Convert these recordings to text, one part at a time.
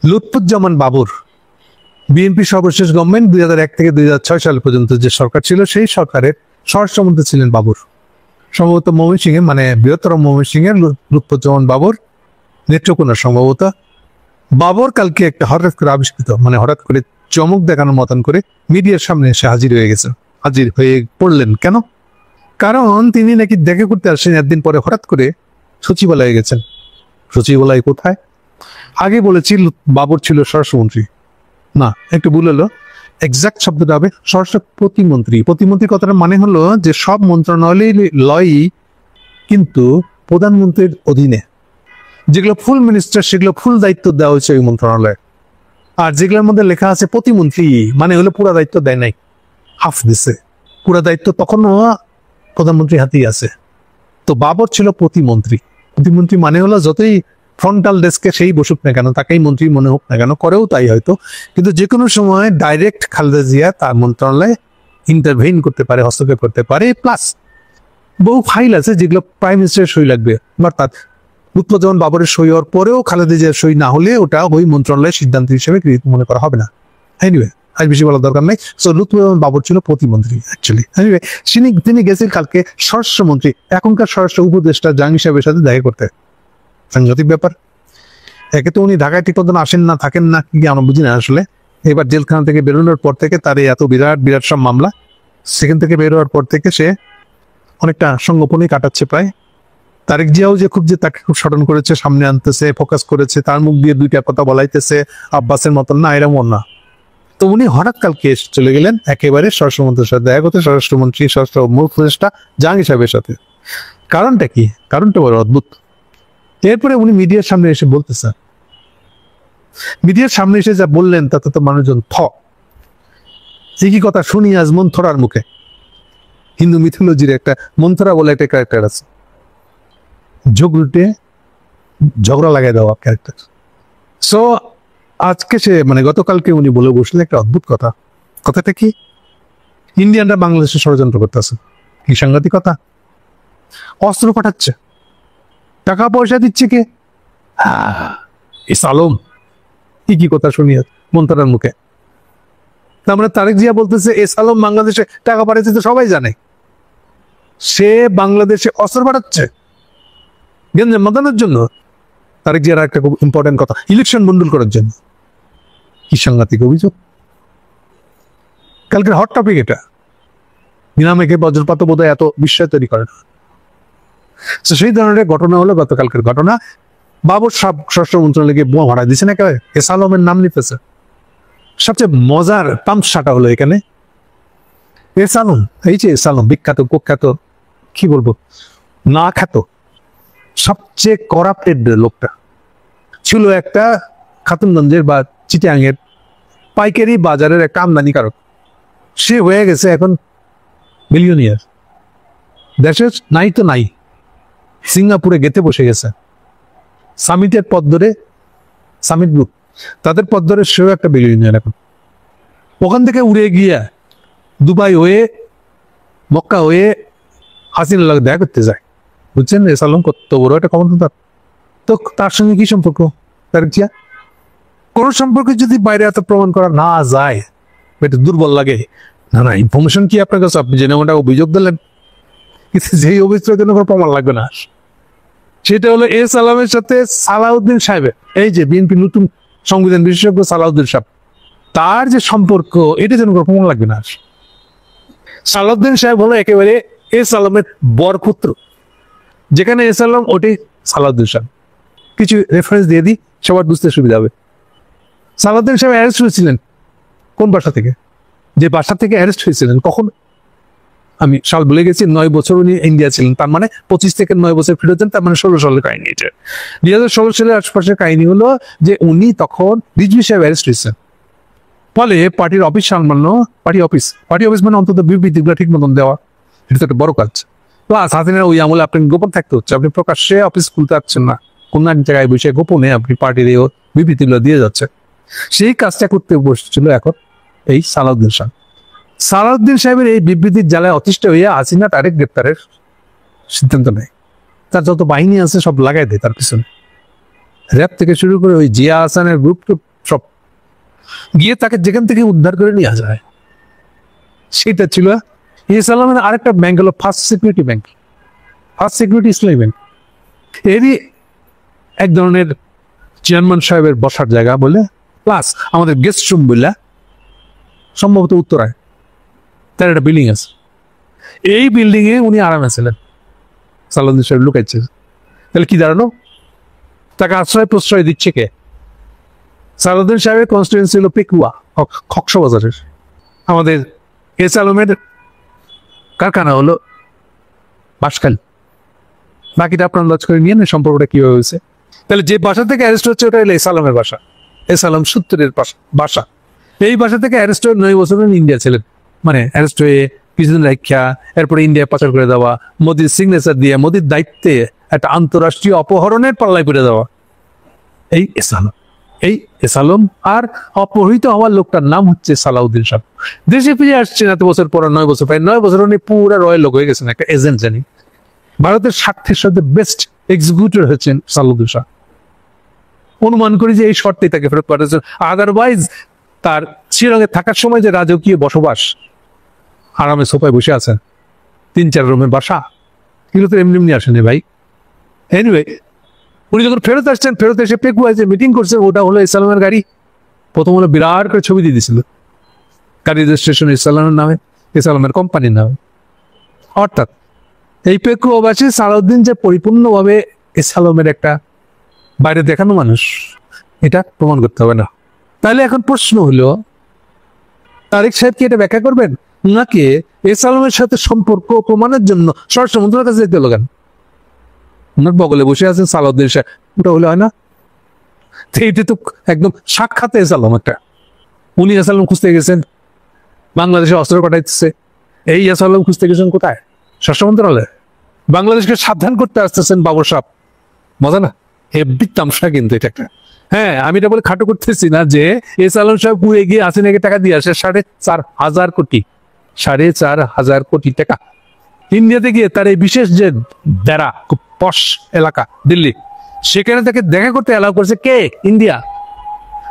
Lutfuzzaman Babur BNP সর্বশেষ government 2001 থেকে 2006 সাল পর্যন্ত যে সরকার ছিল সেই সরকারের স্বরাষ্ট্রমন্ত্রী ছিলেন বাবর। সম্ভবত ময়মনসিংহের মানে বৃহত্তর ময়মনসিংহের লুৎফুজ্জামান বাবর নেত্রকোনা সম্ভবত। বাবর কালকে একটা হঠাৎ করে আবিষ্কৃত মানে হঠাৎ করে চমক দেখানোর মতন করে মিডিয়ার সামনে এসে হাজির হয়ে গেছেন, হাজির হয়ে পড়লেন। কেন? কারণ তিনি নাকি দেখা করতে আসছেন, একদিন পরে হঠাৎ করে সচিবালয়ে গেছেন। সচিবালয় কোথায়? আগে বলেছি বাবর ছিল স্বরাষ্ট্রমন্ত্রী, না একটু ভুল হলো, এক্সাক্ট শব্দটা হবে স্বরাষ্ট্র প্রতিমন্ত্রী। প্রতিমন্ত্রী কথাটা মানে হলো যে সব মন্ত্রণালয়ই কিন্তু প্রধানমন্ত্রীর অধীনে, যেগুলো ফুল মিনিস্টার সেগুলো ফুল দায়িত্ব দেওয়া হয়েছে ওই মন্ত্রণালয়ে, আর যেগুলোর মধ্যে লেখা আছে প্রতিমন্ত্রী মানে হলো পুরা দায়িত্ব দেয় নাই, হাফ দিছে। পুরা দায়িত্ব তখনও প্রধানমন্ত্রী হাতেই আছে। তো বাবর ছিল প্রতিমন্ত্রী। প্রতিমন্ত্রী মানে হলো যতই ফ্রন্টাল ডেস্কে সেই বসুক না কেন, তাকেই মন্ত্রী মনে হোক না কেন, করেও তাই হয়তো, কিন্তু যে কোনো সময় ডাইরেক্ট খালেদা জিয়া তার মন্ত্রণালয়ে ইন্টারভেইন করতে পারে, হস্তক্ষেপ করতে পারে। প্লাস বহু ফাইল আছে যেগুলো প্রাইম মিনিস্টারের সই লাগবে, অর্থাৎ লুৎফুজ্জামান বাবরের সই হওয়ার পরেও খালেদা জিয়ার সই না হলে ওটা ওই মন্ত্রণালয়ের সিদ্ধান্ত হিসেবে মনে করা হবে না। এনিওয়ে আর বেশি বলার দরকার নেই। সো লুৎফুজ্জামান বাবর ছিল প্রতিমন্ত্রী অ্যাকচুয়ালি। এনিওয়ে তিনি গেছেন কালকে স্বরাষ্ট্রমন্ত্রী, এখনকার স্বরাষ্ট্র উপদেষ্টা জাহাঙ্গীর সাহেবের সাথে দেখা করতে। সাংঘাতিক ব্যাপার। একে তো উনি ঢাকায় ঠিক মতন আসেন না, থাকেন না, কি আমরা বুঝি না আসলে। এবার জেলখানা থেকে বেরোনোর পর থেকে তার এত বিরাট বিরাট সব মামলা, সেখান থেকে বেরোয়ার পর থেকে সে অনেকটা সঙ্গোপনই কাটাচ্ছে প্রায়। তারেক জিয়াও যে তাকে খুব স্মরণ করেছে, সামনে আনতেছে, ফোকাস করেছে, তার মুখ দিয়ে দুইটা কথা বলাইতেছে, আব্বাসের মতন না, এরকম না। তো উনি হঠাৎ কালকে এসে চলে গেলেন একেবারে স্বরাষ্ট্রমন্ত্রীর সাথে দেখা করতে, স্বরাষ্ট্রমন্ত্রী স্বরাষ্ট্র মূল উপদেষ্টা জাহাঙ্গীর সাহেবের সাথে। কারণটা কি? কারণটা বড় অদ্ভুত। এরপরে উনি মিডিয়ার সামনে এসে বলতেছেন, মিডিয়ার সামনে এসে যা বললেন তাতে তো মানুষজন একই কথা শুনি আজ মন্থরার মুখে। হিন্দু মিথোলজির একটা মন্থরা বলে একটা ক্যারেক্টার আছে, ঝগড়া লাগাই দেওয়া ক্যারেক্টার। সো আজকে সে মানে গতকালকে উনি বলে বসলেন একটা অদ্ভুত কথা। কথাটা কি? ইন্ডিয়ানরা বাংলাদেশে ষড়যন্ত্র করতেছে। কি সাংঘাতিকতা! অস্ত্র পাঠাচ্ছে, টাকা পয়সা দিচ্ছে কে? এস আলম। কি কথা শুনি মন্ত্রার মুখে। তার মানে তারেক জিয়া বলতেছে এস আলম বাংলাদেশে টাকা পাঠাচ্ছে, তো সবাই জানে সে বাংলাদেশে অস্ত্র পাঠাচ্ছে গেঞ্জাম মাদানোর জন্য। তারেক জিয়ার একটা খুব ইম্পর্টেন্ট কথা, ইলেকশন বন্ডুল করার জন্য। কি সাংঘাতিক অভিযোগ! কালকের হট টপিক এটা। নিলামেকে বজ্রপাত বোধহয় এত বিস্ময় তৈরি করে না। সেই ধরনের ঘটনা হলো গতকালকের ঘটনা। বাবর স্বরাষ্ট্র মন্ত্রণালয়কে বোমা ভাড়া দিয়েছেন একেবারে, এস আলমের নাম নিতেছে। সবচেয়ে মজার তামসাটা হলো এখানে এস আলম, এই যে এস আলম বিখ্যাত কুখ্যাত, কি বলবো, না খ্যাত, সবচেয়ে করাপ্টেড লোকটা ছিল একটা খাতুনগঞ্জের বা চিটাগাংয়ের পাইকারি বাজারের একটা আমদানিকারক। সে হয়ে গেছে এখন মিলিয়নিয়ার। দেশের নাই তো নাই, সিঙ্গাপুরে গেতে বসে গেছে। সামিটের পথ ধরে, সামিট গ্রুপ তাদের পথ ধরে সেও একটা বিলিয়নিয়ার এখন। ওখান থেকে উড়ে গিয়া দুবাই হয়ে মক্কা হয়ে হাসিনার লাগে দেখা করতে যায়। বুঝছেন এস আলম কত বড় একটা ক্ষমতা। তো তার সঙ্গে কি সম্পর্ক তারেক জিয়া? কোন সম্পর্কে যদি বাইরে এত প্রমাণ করা না যায়, এটা দুর্বল লাগে। না ইনফরমেশন কি আপনার কাছে, আপনি জেনে ওটা অভিযোগ দিলেন, কিন্তু যেই অভিযোগের জন্য কোনো প্রমাণ লাগবে না, সেটা হলো এস আলমের সাথে সালাউদ্দিন সাহেবের, এই যে বিএনপি নতুন সংবিধান বিশেষজ্ঞ সালাউদ্দিন সাহেব, তার যে সম্পর্ক, এটা যেন কোনো প্রমাণ লাগবে না। সালাউদ্দিন সাহেব হলো একেবারে এস আলমের বরপুত্র। যেখানে এস আলম ওটি সালাউদ্দিন সাহেব। কিছু রেফারেন্স দিয়ে দিই, সবার বুঝতে সুবিধা হবে। সালাউদ্দিন সাহেব অ্যারেস্ট হয়েছিলেন কোন বাসা থেকে? যে বাসা থেকে অ্যারেস্ট হয়েছিলেন কখন আমি সাল ভুলে গেছি, 9 বছর উনি ইন্ডিয়া ছিলেন। তার মানে 25 থেকে 9 বছর ফিরে যান, তার মানে 16 সালের কাহিনী। এটা 2016 সালের আশপাশের কাহিনী হলো যে উনি তখন রিজভী সাহেব অ্যারেস্ট হয়েছেন। ফলে পার্টির অফিস সামলানো, পার্টি অফিস মানে অন্তত বিবৃতিগুলো ঠিক মতন দেওয়া, এটা তো একটা বড় কাজ। প্লাস হাসিনার ওই আমলে আপনি গোপন থাকতে হচ্ছে, আপনি প্রকাশ্যে অফিস খুলতে পারছেন না, কোন এক জায়গায় বসে গোপনে আপনি পার্টির এই বিবৃতিগুলো দিয়ে যাচ্ছে। সেই কাজটা করতে বসছিল এখন এই সালাউদ্দিন সাহেব। সালাউদ্দিন সাহেবের এই বিবৃতির জ্বালায় অতিষ্ঠ হয়ে হাসিনা তারেক গ্রেপ্তারের সিদ্ধান্ত নেয়। তার যত বাহিনী আছে সব লাগাই দেয় তার পিছনে, র্যাব থেকে শুরু করে ওই জিয়া হাসানের গ্রুপ সব গিয়ে তাকে যেখান থেকে উদ্ধার করে নিয়ে যায়। সেটা ছিল এস আলমের আরেকটা ব্যাংক হলো first security bank, first security ইসলামী ব্যাংক। এরই এক ধরনের চেয়ারম্যান সাহেবের বসার জায়গা বলে, প্লাস আমাদের গেস্ট রুম বলে, সম্ভবত উত্তরায় তার একটা বিল্ডিং আছে। এই বিল্ডিং এ উনি আরামে ছিলেন, সালাউদ্দিন সাহেব লুকাইছে। তাহলে কি দাঁড়ানো, তাকে আশ্রয় প্রশ্রয় দিচ্ছে কে? সালাউদ্দিন সাহেবের কনস্টিটুয়েন্সি হলো পেকুয়া, কক্সবাজারের। আমাদের এস আলমের কারখানা হলো বাঁশখালী। বাকিটা আপনার লজ করে নিয়ে নেন সম্পর্কটা কিভাবে হয়েছে। তাহলে যে বাসা থেকে অ্যারেস্ট হচ্ছে ওটা হলো এস আলমের বাসা, এস আলম সূত্রের বাসা। এই বাসা থেকে অ্যারেস্ট হয়ে 9 বছর ইন্ডিয়া ছিলেন, মানে অ্যারেস্ট হয়ে কিছুদিন রাখা, এরপরে ইন্ডিয়া পাচার করে দেওয়া, মোদির সিগনেচার দিয়ে মোদির দায়িত্বে একটা আন্তরাষ্ট্রীয় অপহরণের পাল্লায় করে দেওয়া। এই এস আলম, এই এস আলম। আর অপহৃত হওয়ার লোকটার নাম হচ্ছে সালাউদ্দিন সাহেব। দেশে ফিরে আসছেন এত বছর পর, 9 বছর, প্রায় 9 বছর উনি পুরা রয়্যাল লোক হয়ে গেছেন, একটা এজেন্ট জানি। ভারতের স্বার্থের সাথে বেস্ট এক্সিকিউটর হচ্ছেন সালাউদ্দিন শাহ। অনুমান করি যে এই শর্তেই তাকে ফেরত পাঠাচ্ছেন। আদারওয়াইজ তার শিলংয়ে থাকার সময় যে রাজকীয় বসবাস, আরামে সোফায় বসে আছেন, 3-4 রুমের বাসা, এগুলো তো এমনি এমনি আসেনি ভাই। এনিওয়ে, উনি যখন ফেরত আসছেন, ফেরত এসে পেকুয়ায় যে মিটিং করছেন, ওটা হলো এস আলমের গাড়ি। প্রথম হলো বিরাট করে ছবি দিয়ে দিয়েছিল, গাড়ি রেজিস্ট্রেশন এস আলমের নামে, এস আলমের কোম্পানির নামে। অর্থাৎ এই পেকুয়াবাসী সালাউদ্দিন যে পরিপূর্ণভাবে এস আলমের একটা বাইরে দেখানো মানুষ, এটা প্রমাণ করতে হবে না। তাহলে এখন প্রশ্ন হলো, তারেক সাহেব কি এটা ব্যাখ্যা করবেন, নাকি এস আলমের সাথে সম্পর্ক প্রমাণের জন্য স্বরাষ্ট্র মন্ত্রণালয়ের কাছে যেতে হলো কেন? ওনার বগলে বসে আছেন সালাউদ্দিন সাহেব, ওটা হলে হয় না? তো এইটা তো একদম সাক্ষাৎ এস আলম একটা। উনি এস আলম খুঁজতে গেছেন বাংলাদেশে, অস্ত্র পাঠাইতেছে। এই এস আলম খুঁজতে গেছেন কোথায়? স্বরাষ্ট্র মন্ত্রণালয়ে। বাংলাদেশকে সাবধান করতে আসতেছেন বাবর সাহেব। মজা না? হেব্বি তামসা কিন্তু এটা একটা। হ্যাঁ, আমি এটা বলে খাটো করতেছি না যে এস আলম সাহেব পুরে গিয়ে হাসিনাকে টাকা দিয়ে আসে 4,500 কোটি, 4,500 কোটি টাকা। ইন্ডিয়াতে গিয়ে তার এই বিশেষ যে দেরা, খুব পশ এলাকা দিল্লি, সেখানে তাকে দেখা করতে অ্যালাউ করছে কে? ইন্ডিয়া।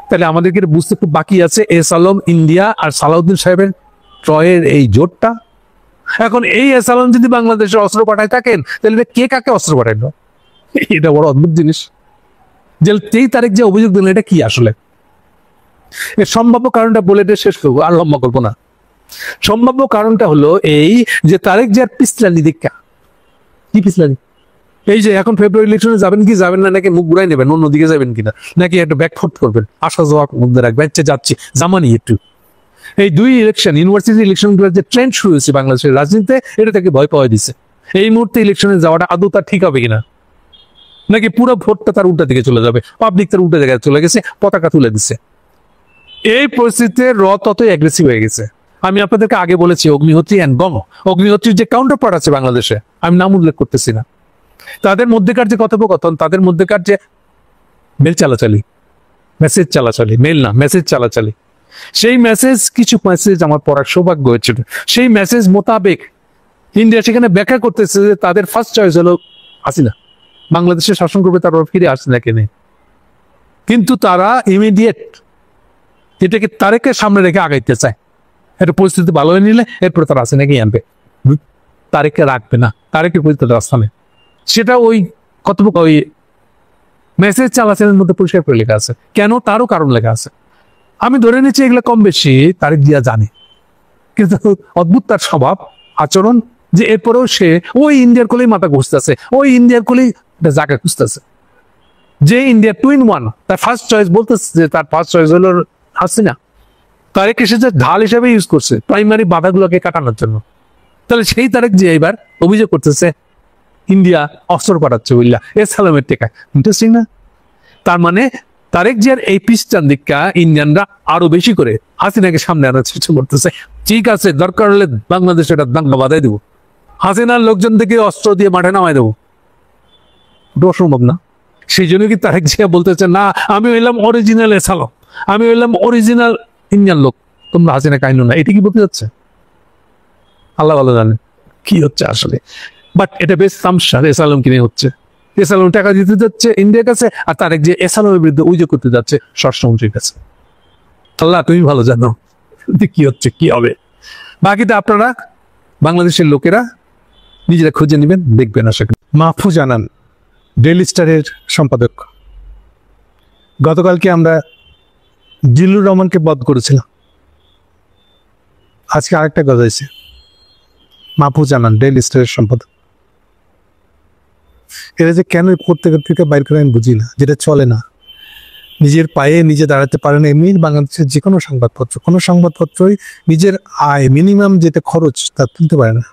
তাহলে আমাদেরকে বুঝতে খুব বাকি আছে এস আলম, ইন্ডিয়া আর সালাউদ্দিন সাহেবের ট্রয়ের এই জোটটা। এখন এই এস আলম যদি বাংলাদেশে অস্ত্র পাঠায় থাকেন, তাহলে কে কাকে অস্ত্র পাঠাইলো? এটা বড় অদ্ভুত জিনিস। যে 23 তারিখ যে অভিযোগ দিলেন, এটা কি আসলে? এর সম্ভাব্য কারণটা বলে এটা শেষ করবো, আর লম্বা করবো না। সম্ভাব্য কারণটা হলো এই যে তারেক জিয়ার পিছলানি দীক্ষা। কি পিছলানি? এই যে এখন ফেব্রুয়ারি ইলেকশনে যাবেন কি যাবেন না, নাকি মুখ ঘুরাই নেবেন, অন্যদিকে যাবেন কিনা, নাকি একটা ব্যাকফুট করবেন, আসা যাওয়া মধ্যে রাখবেন, যাচ্ছি জামানি একটু। এই 2 ইলেকশন, ইউনিভার্সিটি ইলেকশন গুলোর যে ট্রেন্ড শুরু হয়েছে বাংলাদেশের রাজনীতিতে, এটা তাকে ভয় পাওয়া দিচ্ছে। এই মুহূর্তে ইলেকশনে যাওয়াটা আদৌ তার ঠিক হবে কিনা, নাকি পুরো ভোটটা তার উল্টা দিকে চলে যাবে, পাবলিক তার উল্টা জায়গায় চলে গেছে, পতাকা তুলে দিচ্ছে। এই পরিস্থিতিতে ততই অ্যাগ্রেসিভ হয়ে গেছে। আমি আপনাদেরকে আগে বলেছি অগ্নিহোত্রী অ্যান্ড গণ, অগ্নিহোত্রীর যে কাউন্টার পার্ট আছে বাংলাদেশে, আমি নাম উল্লেখ করতেছি না, তাদের মধ্যেকার যে কথোপকথন, তাদের মধ্যেকার যে মেল চালাচালি, মেসেজ চালাচালি, মেল না মেসেজ চালাচালি, সেই মেসেজ, কিছু মেসেজ আমার পড়ার সৌভাগ্য হয়েছিল। সেই মেসেজ মোতাবেক ইন্ডিয়া সেখানে ব্যাখ্যা করতেছে যে তাদের ফার্স্ট চয়েস হলো হাসিনা, বাংলাদেশে শাসন করবে, তারপর ফিরে হাসিনাকে নেই। কিন্তু তারা ইমিডিয়েট এটাকে তারেকের সামনে রেখে আগাইতে চায়। একটা পরিস্থিতি ভালো হয়ে নিলে এরপরে তারা হাসিনাকে আনবে, তারেককে রাখবে না, তারেকের পরিস্থিতি রাস্তা নেই। সেটা ওই ওই মেসেজ চালাচালের মধ্যে পরিষ্কার করে লেখা আছে। কেন? তারও কারণ লেখা আছে। আমি ধরে নিচ্ছি এগুলো কম বেশি তারেক জিয়া জানে, কিন্তু অদ্ভুত তার স্বভাব আচরণ, যে এরপরেও সে ওই ইন্ডিয়ার কোলেই মাথা ঘুরতেছে, ওই ইন্ডিয়ার কোলেই জায়গা খুঁজতেছে। যে ইন্ডিয়া 2 in 1, তার ফার্স্ট চয়েস বলতেছে যে তার ফার্স্ট চয়েস হলো হাসিনা, তারেক এসেছে ঢাল হিসেবে ইউজ করছে প্রাইমারি বাধাগুলোকে কাটানোর জন্য। তাহলে সেই তারেক যে এবার অভিযোগ করতেছে ইন্ডিয়া অস্ত্র পাঠাচ্ছে বললা এস আলমের টেকায়। ইন্টারেস্টিং না? তার মানে তারেক জিয়ার এই পিসটার দিকটা ইন্ডিয়ানরা আরো বেশি করে হাসিনাকে সামনে আনার চেষ্টা করতেছে। ঠিক আছে, দরকার হলে বাংলাদেশে এটা দাঙ্গা বাধাই দেবো, হাসিনার লোকজন থেকে অস্ত্র দিয়ে মাঠে নামাই দেবো। এটা অসম্ভব না? সেই জন্য কি তারেক জিয়া বলতেছে না আমি হইলাম অরিজিনাল এস আলম, আমি হইলাম অরিজিনাল ইন্ডিয়ান লোক, তোমরা হাসিনা কাহিনী না, এটা কি বলতে যাচ্ছে? আল্লাহ ভালো জানে কি হচ্ছে আসলে। বাট এটা বেশ তামসা এস আলম কিনে হচ্ছে। এস আলম টাকা দিতে যাচ্ছে ইন্ডিয়ার কাছে, আর তারেক যে এস আলমের বিরুদ্ধে অভিযোগ করতে যাচ্ছে স্বরাষ্ট্রমন্ত্রীর কাছে। আল্লাহ তুমি ভালো জানো কি হচ্ছে কি হবে। বাকিটা আপনারা বাংলাদেশের লোকেরা নিজেরা খুঁজে নেবেন, দেখবেন। আশা করি মাহফুজ আনান ডেইলি স্টারের সম্পাদক। গতকালকে আমরা জিল্লুর রহমানকে বধ করেছিলাম, আজকে আরেকটা গজাইছে। মাহফুজ আনান ডেইলি স্টারের সম্পাদক। এরা যে কেন প্রত্যেকের থেকে বাইর করে আমি বুঝি না, যেটা চলে না, নিজের পায়ে নিজে দাঁড়াতে পারে না। এমনি বাংলাদেশের যে কোনো সংবাদপত্রই নিজের আয় মিনিমাম যেটা খরচ তা তুলতে পারে না।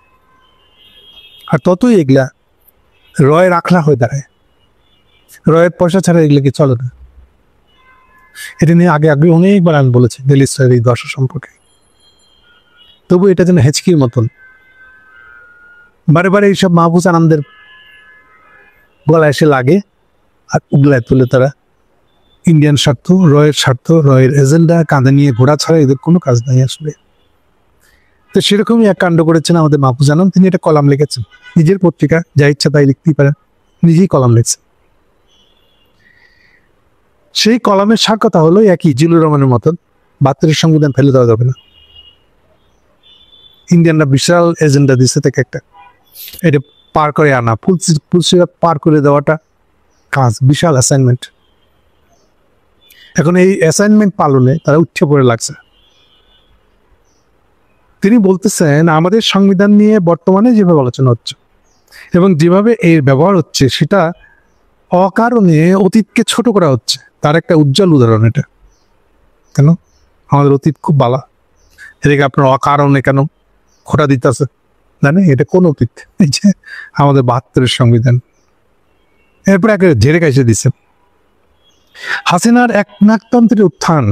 আর ততই এগুলা রয়ের আখড়া হয়ে দাঁড়ায়। রয়ের পয়সা ছাড়া এগুলো কি চলে না। এটা নিয়ে আগে অনেকবার আমি বলেছি ডেইলি স্টারের এই দশা সম্পর্কে, তবু এটা যেন হেঁচকির মতন বারে বারে এইসব মাহফুজ আনন্দের গলায় এসে লাগে, আর উগলায় তুলে তারা ইন্ডিয়ান স্বার্থ, রয়ের এজেন্ডা কাঁধে নিয়ে ঘোরা ছাড়া এদের কোনো কাজ নাই আসলে। তো সেরকমই এক কাণ্ড করেছেন আমাদের মাহফুজ আনান। তিনি একটা কলাম লিখেছেন, নিজের পত্রিকা, যা ইচ্ছা তাই লিখতেই পারেন, নিজেই কলাম লিখছেন। সেই কলামের সার কথা হলো একই, জিল্লুর রহমানের মতন 72 সংবিধান ফেলে দেওয়া যাবে না। ইন্ডিয়ানরা বিশাল এজেন্ডা দিচ্ছে তাকে, একটা এটা পার করে আনা, ফুলসিরাত পার করে দেওয়াটা কাজ, বিশাল অ্যাসাইনমেন্ট। এখন এই অ্যাসাইনমেন্ট পালনে তারা উঠে পড়ে লাগছে। তিনি বলতেছেন আমাদের সংবিধান নিয়ে বর্তমানে যেভাবে আলোচনা হচ্ছে এবং যেভাবে এর ব্যবহার হচ্ছে সেটা অকারণে অতীতকে ছোট করা হচ্ছে। তার একটা উজ্জ্বল উদাহরণ এটা। কেন আমাদের অতীত খুব ভালো, এটাকে আপনার অকারণে কেন খোটা দিতেছে জানে? এটা কোন অতীত? এই যে আমাদের 72 সংবিধান। এরপরে একে ঝেড়ে কাইসে দিচ্ছে। হাসিনার একনায়কতন্ত্রের উত্থান,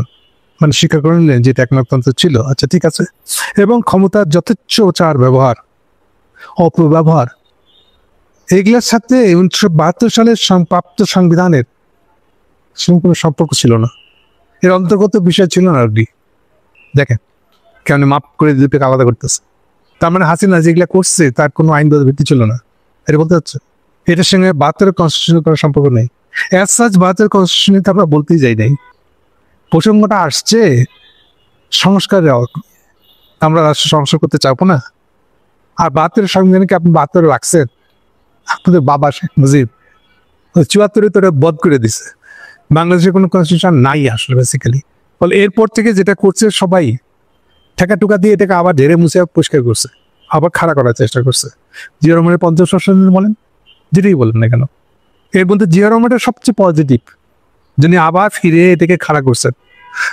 মানে স্বীকার করে নিলেন যেটা একনায়কতন্ত্র ছিল, আচ্ছা ঠিক আছে, এবং ক্ষমতার যথেচ্ছাচার ব্যবহার, অপব্যবহার, এগুলোর সাথে 1972 সালের প্রাপ্ত সংবিধানের কোনো সম্পর্ক ছিল না, এর অন্তর্গত বিষয় ছিল না। আর কি দেখেন কেন মাপ করে দুটোকে আলাদা করতেছে। তার মানে হাসিনা যেগুলা করছে তার কোনো আইনগত ভিত্তি ছিল না, এটা বলতে হচ্ছে। এটার সঙ্গে 72 কনস্টিটিউশন করার সম্পর্ক নেই। অ্যাজ সাচ 72 কনস্টিটিউশনে তো আমরা বলতেই যাই নাই। প্রসঙ্গটা আসছে সংস্কার, আমরা রাষ্ট্র সংস্কার করতে চাবো না। আর 72 সংবিধানকে আপনি 72 রাখছেন, আপনাদের বাবা শেখ মুজিব 74 তো বধ করে দিছে। বাংলাদেশের কোনো কনস্টিটিউশন নাই আসলে বেসিক্যালি। ফলে এরপর থেকে যেটা করছে সবাই ঠেকা টুকা দিয়ে এটাকে আবার ঝেড়ে মুছে পরিষ্কার করছে, আবার খাড়া করার চেষ্টা করছে। জিয়া রহমানের 50 সংশোধন বলেন, যেটাই বলেন না কেন, এর মধ্যে জিয়া রহমানটা সবচেয়ে পজিটিভ, যিনি আবার ফিরে এটাকে খাড়া করছেন।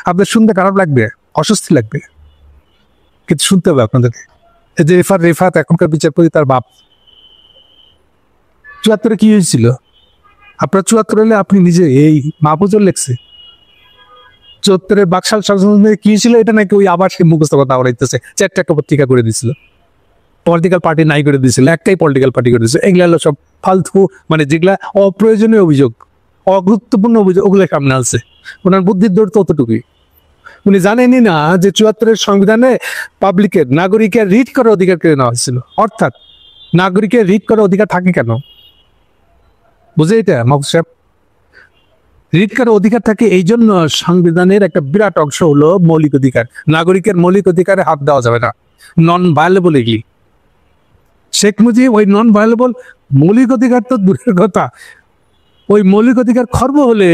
আপনাদের শুনতে খারাপ লাগবে, অস্বস্তি লাগবে, কিন্তু শুনতে হবে আপনাদেরকে। এই যে রেফাত এখনকার বিচারপতি, তার বাপ 74 কি হয়েছিল? আপনার 74 হলে আপনি নিজে এই মাহফুজুর লেখছে 74 বাকশাল সংশোধনে কি ছিল, এটা নাকি ওই আবার সে মুখস্থ কথা আওড়াইতেছে। 4টা পত্রিকা করে দিছিল, পলিটিক্যাল পার্টি নাই করে দিয়েছিল, একটাই পলিটিক্যাল পার্টি করে দিয়েছিল। এগুলা হলো সব ফালতু, মানে যেগুলা অপ্রয়োজনীয় অভিযোগ, অগুরুত্বপূর্ণ অভিযোগ, ওগুলো সামনে আসছে। ওনার বুদ্ধির দৌড় ততটুকুই। উনি জানেনই না যে 74 সংবিধানে পাবলিকের, নাগরিকের রিট করার অধিকার কেড়ে নেওয়া হয়েছিল। অর্থাৎ নাগরিকের রিট করার অধিকার থাকে কেন বুঝে এটা মাহফুজ সাহেব? রিট করার অধিকার থাকে এই জন্য, সংবিধানের একটা বিরাট অংশ হলো মৌলিক অধিকার। নাগরিকের মৌলিক অধিকারে হাত দেওয়া যাবে না, নন ভায়োলেবল এগুলি। শেখ মুজিব ওই নন ভায়োলেবল মৌলিক অধিকার তো দূরের কথা, ওই মৌলিক অধিকার খর্ব হলে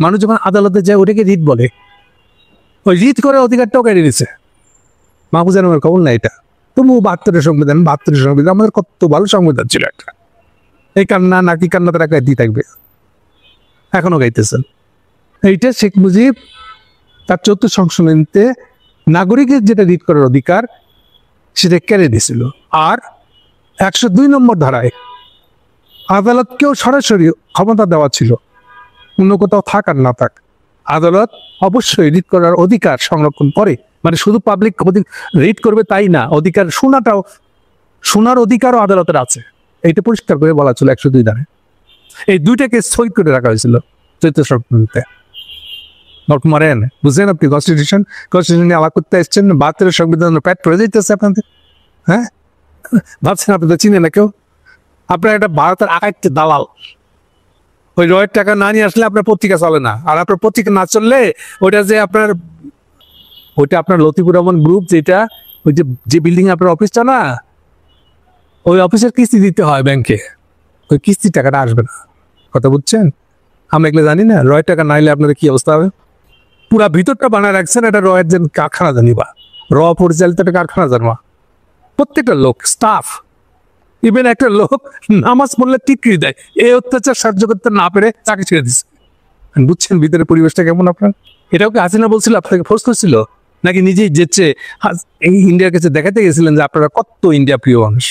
মানুষ যখন আদালতে যায় ওটাকে রিট বলে। ওই রিট করার অধিকারটাও কেড়ে নিছে। মাহফুজ আনামের খবর না এটা। তবু 72 সংবিধান আমাদের কত ভালো সংবিধান ছিল একটা। এই কান্না নাকি কান্না তারা গাইতেই থাকবে, এখনো গাইতেছেন। এইটা শেখ মুজিব তার 74 সংশোধনীতে নাগরিকের যেটা রিট করার অধিকার সেটা কেড়ে দিয়েছিল। আর 102 নম্বর ধারায় আদালতকেও সরাসরি ক্ষমতা দেওয়া ছিল, অন্য কোথাও থাক আর না থাক, আদালত অবশ্যই রিট করার অধিকার সংরক্ষণ করে। মানে শুধু পাবলিক রিট করবে তাই না, অধিকার শোনার অধিকারও আদালতের আছে। এইটা পরিষ্কার করে বলা ছিল 102 ধারায়। এই দুইটাকে স্থগিত করে রাখা হয়েছিল 74 সংবিধানে। মারেন বুঝলেন আপনি? কনস্টিটিউশন আলাপ করতে এসছেন, 72 সংবিধান প্যাট পড়ে যাইতেছে আপনাদের। হ্যাঁ ভাবছেন আপনি তো চিনে না কেউ? আপনার একটা ভারতের আকাইতে দালাল, ওই রয়ের টাকা না নিয়ে আসলে আপনার পত্রিকা চলে না। আর আপনার পত্রিকা না চললে ওইটা যে আপনার ওইটা আপনার লতিফুর রহমান গ্রুপ, যেটা ওই যে বিল্ডিং আপনার অফিসটা না, ওই অফিসের কিস্তি দিতে হয় ব্যাংকে, ওই কিস্তির টাকাটা আসবে না। কথা বুঝছেন? আমরা এগুলো জানি না। রয়ের টাকা নাইলে আপনাদের কি অবস্থা হবে? পুরা ভিতরটা বানায় রাখছেন এটা রয়ের যে কারখানা জানিবা, পরিচালিত একটা কারখানা জানবা। প্রত্যেকটা লোক, স্টাফ, ইভেন একটা লোক নামাজ পড়লে টিকরি দেয়, এই অত্যাচার সহ্য করতে না পেরে চাকরি ছেড়ে দিচ্ছে। বুঝছেন ভিতরে পরিবেশটা কেমন আপনার? এটাও কি হাসিনা বলছিল, আপনাকে ফোর্স করছিল, নাকি নিজেই যেচ্ছে এই ইন্ডিয়ার কাছে দেখাতে গেছিলেন যে আপনারা কত ইন্ডিয়া প্রিয় মানুষ?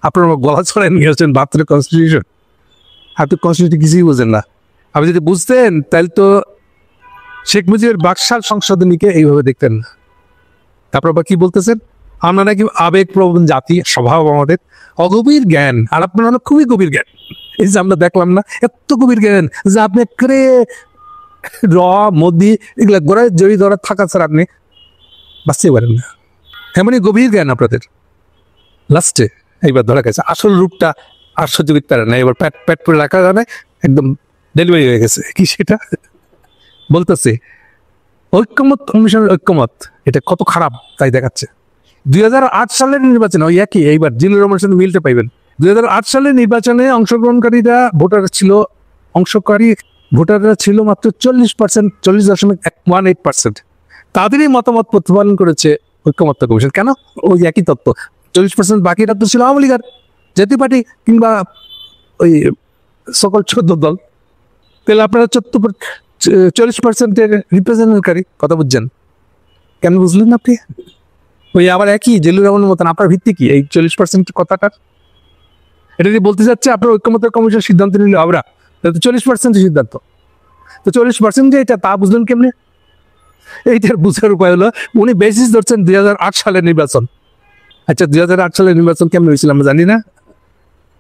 আপনারা গলা ছড়াই নিয়ে আসছেন 72 কনস্টিটিউশন। আপনি কনস্টিটিউশন কিছুই বোঝেন না। আপনি যদি বুঝতেন তাহলে তো শেখ মুজিবের বাকশাল সংশোধনীকে এইভাবে দেখতেন না। তারপর আবার কি বলতেছেন, আমরা নাকি আবেগপ্রবণ জাতি, স্বভাব আমাদের অগভীর জ্ঞান, আর আপনার অনেক খুবই গভীর জ্ঞান। এই যে আমরা দেখলাম না এত গভীর জ্ঞান যে আপনি করে মোদি এগুলা গোড়ায় জড়ি ধরা থাকা ছাড়া আপনি বাঁচতে পারেন না। এমনই গভীর জ্ঞান আপনাদের। লাস্টে এইবার ধরা গেছে আসল রূপটা আর সহ্য করতে পারে না, এবার পেট পরে রাখা জানে একদম ডেলিভারি হয়ে গেছে। কি সেটা বলতেছে ঐক্যমত কমিশনের ঐক্যমত, এটা কত খারাপ তাই দেখাচ্ছে। 2008 সালের নির্বাচনে ওই একই, এইবার জিল্লুর রহমানের সাথে মিলতে পাইবেন। 2008 সালের নির্বাচনে অংশগ্রহণকারীরা ভোটাররা ছিল মাত্র 40%, 40.18%। তাদেরই মতামত প্রতিপালন করেছে ঐক্যমত্য কমিশন। কেন? ওই একই তত্ত্ব, 40%, বাকিটা তো ছিল আওয়ামী লীগের জাতীয় পার্টি কিংবা ওই সকল 14 দল। তাহলে আপনারা 40%-এর রিপ্রেজেন্টেশনকারী। কথা বুঝছেন? কেন বুঝলেন আপনি? ওই আবার একই জিল্লুর রহমানের মতন আপনার ভিত্তি কি এই 40% কথাটার? এটা যদি বলতে চাচ্ছে আপনার ঐক্যমত্য কমিশন সিদ্ধান্ত নিলে আমরা, তো 40% সিদ্ধান্ত, তো 40% যে এটা তা বুঝলেন কেমনে? এইটার বুঝার উপায় হলো উনি বেসিস ধরছেন 2008 সালের নির্বাচন। আচ্ছা 2008 সালের নির্বাচন কেমন হয়েছিল আমরা জানি না।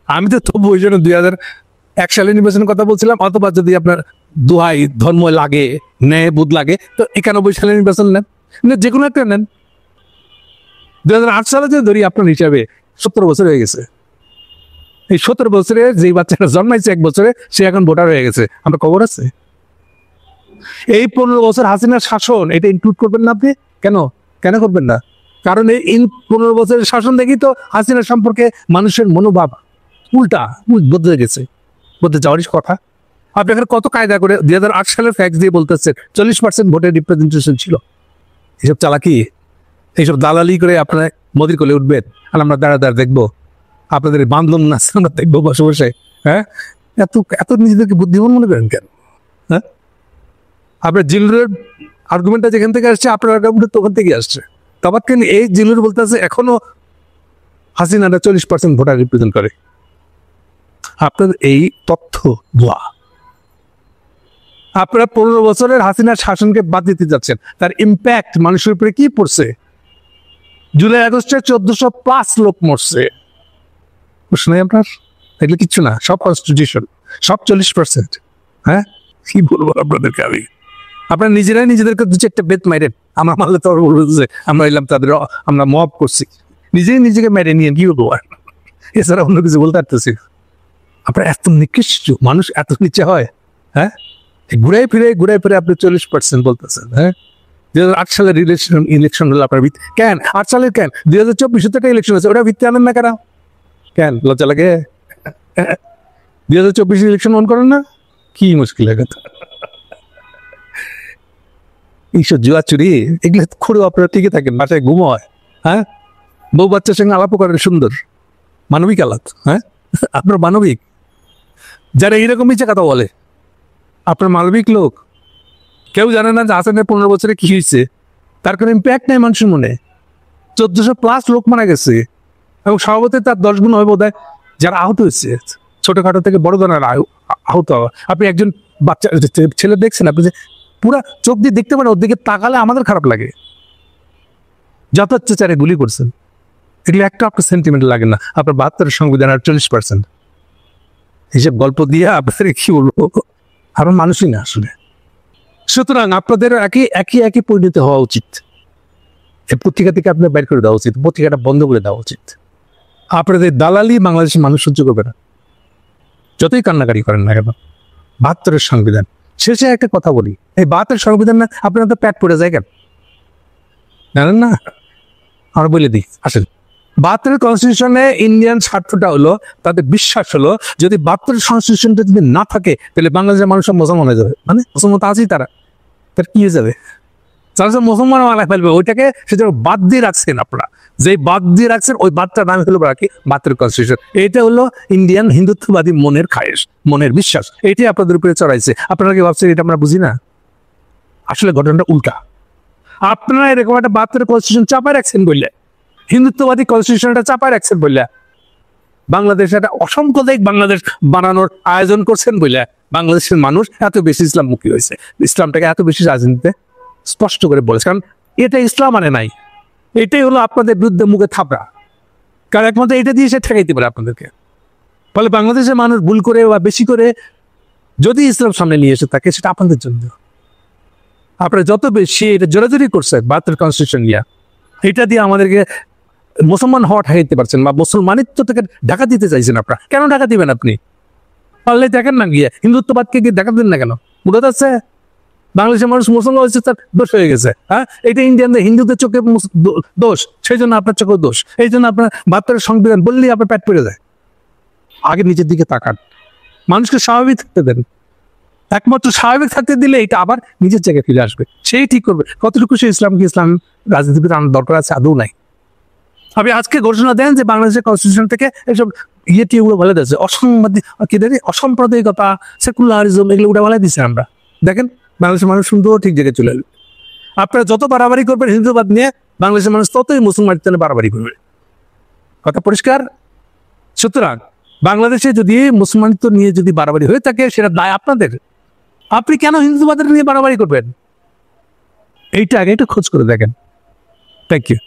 আমি তো তবু ওই জন্য 2001 সালের নির্বাচনের কথা বলছিলাম। অথবা যদি আপনার দোহাই ধর্ম লাগে, ন্যায় বোধ লাগে, তো 91 সালের নির্বাচন নেন, যে কোনো একটা নেন। 2008 সালে যে ধরি আপনার হিসাবে 17 বছর হয়ে গেছে। এই 17 বছরে যেই বাচ্চাটা জন্মাইছে 1 বছরে, সে এখন ভোটার হয়ে গেছে। আমরা খবর আছে? এই 15 বছর হাসিনার শাসন, এটা ইনক্লুড করবেন না আপনি? কেন কেন করবেন না? কারণ এই 15 বছরের শাসন দেখি তো হাসিনা সম্পর্কে মানুষের মনোভাব উল্টা বদলে গেছে। বদলে যাওয়ারই কথা। আপনি এখানে কত কায়দা করে 2008 সালের ফ্যাক্স দিয়ে বলতেছেন 40% ভোটের রিপ্রেজেন্টেশন ছিল। এইসব চালাকি, এইসব দালালি করে আপনারা মোদির কোলে উঠবেন, আর আমরা দাঁড়া দেখবো আপনাদের বান্ধব নাচ আমরা দেখবো বসে বসে। হ্যাঁ, এত এত নিজেদেরকে বুদ্ধিমান মনে করেন কেন? হ্যাঁ, আপনার জিল্লুরের আর্গুমেন্টটা যেখান থেকে আসছে, আপনার আর্গুমেন্ট তখন থেকে আসছে। তখন কেন এই জিল্লুর বলতে আছে এখনো হাসিনারা 40% ভোটার রিপ্রেজেন্ট করে। আপনার এই তথ্য ভুয়া। আপনারা 15 বছরের হাসিনার শাসনকে বাদ দিতে যাচ্ছেন, তার ইম্প্যাক্ট মানুষের উপরে কি পড়ছে? জুলাই আগস্টে 1405 লোক মরছে। প্রশ্ন নেই আপনার? এগুলো কিচ্ছু না, সব কনস্টিটিউশন, সব 40%। হ্যাঁ, কি বলবো আপনাদেরকে আমি? আপনারা নিজেরাই নিজেদেরকে 2-4টা বেত মাইরেন। আমরা মারলে তো বলবো যে আমরা এলাম তাদের, আমরা মব করছি। নিজেই নিজেকে মেরে নিয়ে কি বলবো? এছাড়া অন্য কিছু বলতে পারতেছি। আপনার এত নিকৃষ্ট মানুষ এত নিচে হয়? হ্যাঁ, ঘুরাই ফিরে আপনি 40% বলতেছেন। হ্যাঁ, 2008 সালের ইলেকশন হলো আপনার ভিত্তি কেন? 8 সালের কেন? 2024 একটা ইলেকশন হয়েছে, ওটা ভিত্তি আনেন না কেন? কেন লজ্জা লাগে? 2024 ইলেকশন অন করেন না? কি মুশকিলের কথা? এইসব জুয়া চুরি এগুলো খুঁড়ে আপনারা ঠিকই থাকেন, বাসায় ঘুম হয়। হ্যাঁ, বউ বাচ্চার সঙ্গে আলাপও করেন সুন্দর, মানবিক আলাপ। হ্যাঁ, আপনার মানবিক যারা এইরকম মিছে কথা বলে, আপনার মানবিক লোক। কেউ জানে না যে হাসানের 15 বছরে কি হয়েছে, তার কোনো ইম্প্যাক্ট নেই মানুষের মনে। 1400+ লোক মারা গেছে, এবং স্বভাবতে তার 10 গুণ হবে বোধ হয় যারা আহত হয়েছে, ছোটখাটো থেকে বড় ধরনের আহত হওয়া। আপনি একজন বাচ্চা ছেলে দেখছেন, আপনি যে পুরা চোখ দিয়ে দেখতে পারেন, ওর দিকে তাকালে আমাদের খারাপ লাগে। যত অত্যাচারে গুলি করছেন, এগুলো একটা আপনার সেন্টিমেন্ট লাগে না। আপনার 72 সংবিধান আর 40%, এইসব গল্প দিয়ে আপনাদের কি বলবো, আপনার মানুষই না আসলে। সুতরাং আপনাদের একই পরিণত হওয়া উচিত। এই পত্রিকা থেকে আপনার বের করে দেওয়া উচিত, পত্রিকাটা বন্ধ করে দেওয়া উচিত। আপনাদের দালালি বাংলাদেশের মানুষ সহ্য করবে না, যতই কান্নাকারি করেন না কেন। 72 সংবিধান শেষে একটা কথা বলি, এই 72 সংবিধান না আপনারা তো প্যাট পড়ে যায় কেন? জানেন না? আমরা বলে দিই, আসেন। 72 কনস্টিটিউশনে ইন্ডিয়ান স্বার্থটা হলো, তাদের বিশ্বাস হলো, যদি 72 কনস্টিটিউশনটা যদি না থাকে তাহলে বাংলাদেশের মানুষ সব মুসলমান হয়ে যাবে। মানে মুসলমান তো আছেই, তারা তার কি হয়ে যাবে? তারা সব মুসলমান মালা ফেলবে। ওইটাকে সেটা বাদ দিয়ে রাখছেন আপনারা, যে বাদ দিয়ে রাখছেন ওই বাদটার নাম হলো কি 72 কনস্টিটিউশন। এটা হলো ইন্ডিয়ান হিন্দুত্ববাদী মনের খায়েশ, মনের বিশ্বাস, এটাই আপনাদের উপরে চড়াইছে। আপনারা কি ভাবছেন এটা আমরা বুঝি না? আসলে ঘটনাটা উল্টা। আপনারা এরকম একটা 72 কনস্টিটিউশন চাপায় রাখছেন বললে, হিন্দুত্ববাদী কনস্টিটিউশনটা চাপায় রাখছেন বললে, বাংলাদেশ একটা অসাম্প্রদায়িক বাংলাদেশ বানানোর আয়োজন করছেন বলে বাংলাদেশের মানুষ এত বেশি ইসলামমুখী হয়েছে, ইসলামটাকে এত বেশি রাজনীতিতে স্পষ্ট করে বলেছে। কারণ এটা ইসলাম মানে নাই, এটাই হলো আপনাদের বিরুদ্ধে মুখে থাপড়া। কারণ একমাত্র এটা দিয়ে সে ঠেকাইতে পারে আপনাদেরকে। ফলে বাংলাদেশের মানুষ ভুল করে বা বেশি করে যদি ইসলাম সামনে নিয়ে এসে থাকে, সেটা আপনাদের জন্য। আপনারা যত বেশি এটা জোরাজোরি করছেন 72 কনস্টিটিউশন নিয়ে, এটা দিয়ে আমাদেরকে মুসলমান হওয়া ঠেকাইতে পারছেন, বা মুসলমানিত্ব থেকে ঢাকা দিতে চাইছেন। আপনারা কেন ঢাকা দিবেন? আপনি পারলে দেখেন না গিয়ে হিন্দুত্ববাদকে গিয়ে দেখা দিন না কেন? বুঝতে পারছে বাংলাদেশের মানুষ মুসলমান হয়েছে, তার দোষ হয়ে গেছে। হ্যাঁ, এটা ইন্ডিয়ানদের হিন্দুদের চোখে দোষ, সেই জন্য আপনার চোখেও দোষ। এই জন্য আপনার 72 সংবিধান বললেই আপনার পেট পড়ে যায়। আগে নিজের দিকে তাকান, মানুষকে স্বাভাবিক থাকতে দেন। একমাত্র স্বাভাবিক থাকতে দিলে এটা আবার নিজের জায়গায় ফিরে আসবে, সেই ঠিক করবে কতটুকু সে ইসলামকে ইসলাম রাজনীতিবিদ আনার দরকার আছে, আদৌ নাই। আপনি আজকে ঘোষণা দেন যে বাংলাদেশের কনস্টিটিউশন থেকে এসব টিগুলো বলে দিচ্ছে, অসাম্প্রদায়িকতা, সেকুলারিজম, এগুলো ওটা বলে দিচ্ছে। আমরা দেখেন বাংলাদেশের মানুষ সুন্দর ঠিক জায়গায় চলে আসবে। আপনারা যত বাড়াবাড়ি করবেন হিন্দুবাদ নিয়ে, বাংলাদেশের মানুষ ততই মুসলমানের বাড়াবাড়ি করবে। কথা পরিষ্কার? সুতরাং বাংলাদেশে যদি মুসলমানিত্ব নিয়ে যদি বাড়াবাড়ি হয়ে থাকে, সেটা দায় আপনাদের। আপনি কেন হিন্দুবাদের নিয়ে বাড়াবাড়ি করবেন? এইটা আগে একটু খোঁজ করে দেখেন। Thank you.